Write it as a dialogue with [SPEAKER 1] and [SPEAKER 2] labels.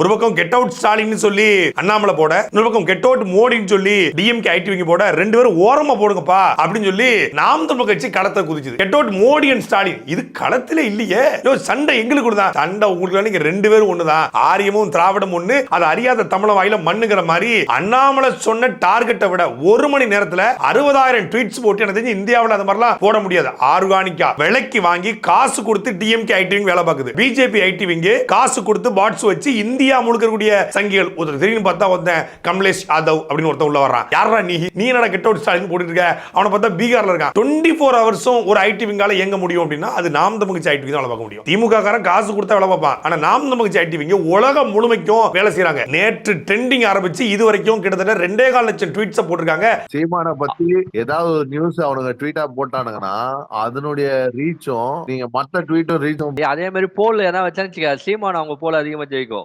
[SPEAKER 1] ஒரு பக்கம் get out Stalin சொல்லி அண்ணாமலை போட, இன்னொரு பக்கம் கெட் அவுட் மோடின்னு சொல்லி டிஎம்கே ஐடிவிங்க போட, ரெண்டு பேரும் ஓரமா போடுங்கப்பா அப்படின்னு சொல்லி நாம் தமிழர் கட்சி களத்தை குதிச்சுது. Get out Modi and Stalin இது களத்திலே இல்லையே. சண்டை எங்களுக்கு தான் சண்டை, உங்களுக்கு நீங்க ரெண்டு பேரும் ஒண்ணுதான், ஆரியமும் திராவிடம் ஒண்ணு, அது அறியாத தமிழ வாயில மண்ணுங்கிற மாதிரி அண்ணாமலை சொன்ன டார்கெட்டை விட ஒரு மணி நேரத்துல 60,000 ட்வீட்ஸ் போட்டு எனக்கு தெரிஞ்சு இந்தியாவில் அந்த மாதிரிலாம் போட முடியாது. ஆர்கானிக்கா விலைக்கு வாங்கி காசு கொடுத்து டிஎம்கே ஐடிவிங்க வேலை பார்க்குது. பிஜேபி ஐடிவிங்க காசு கொடுத்து பாட்ஸ் வச்சு இந்தியா முழுக்க கூடிய சங்கிகள் தெரியும் பார்த்தா வந்தேன் கமலேஷ் யாதவ் அப்படின்னு ஒருத்தன் உள்ள வர்றான். யாரா நீ என்னடா கெட் அவுட் ஸ்டாலின் போட்டுட்டு இருக்க? அவனை பார்த்தா பீகார்ல இருக்கான். 24 ஹவர்ஸும் ஒரு ஐடி விங்கால எங்க முடியும் அப்படின்னா அது நாம் தமிழ் கட்சி ஐடி விங் தான் வேலை பார்க்க முடியும். திமுக காரன் காசு கொடுத்தா வேலை பார்ப்பான். ஆனா நாம் தமிழ் கட்சி ஐடி விங் உலகம் முழுமைக்கும் வேலை செய்யறாங்க. நேற்று ட்ரெண்டிங் ஆரம்பிச்சு இது வரைக்கும் கிட்டத்தட்ட 2.25 லட்சம் ட்வீட்ஸ் போட்டிருக்காங்க.
[SPEAKER 2] சீமானை பத்தி ஏதாவது ஒரு நியூஸ் அவனுங்க ட்வீட்டா போட்டானுங்கன்னா அதனுடைய ரீச்சும் நீங்க மத்த ட்வீட்டும் ரீச்சும்
[SPEAKER 3] அதே மாதிரி போல் ஏதாவது வச்சான்னு சீமான் அவங்க போல அதிகமா ஜெயிக்கும்.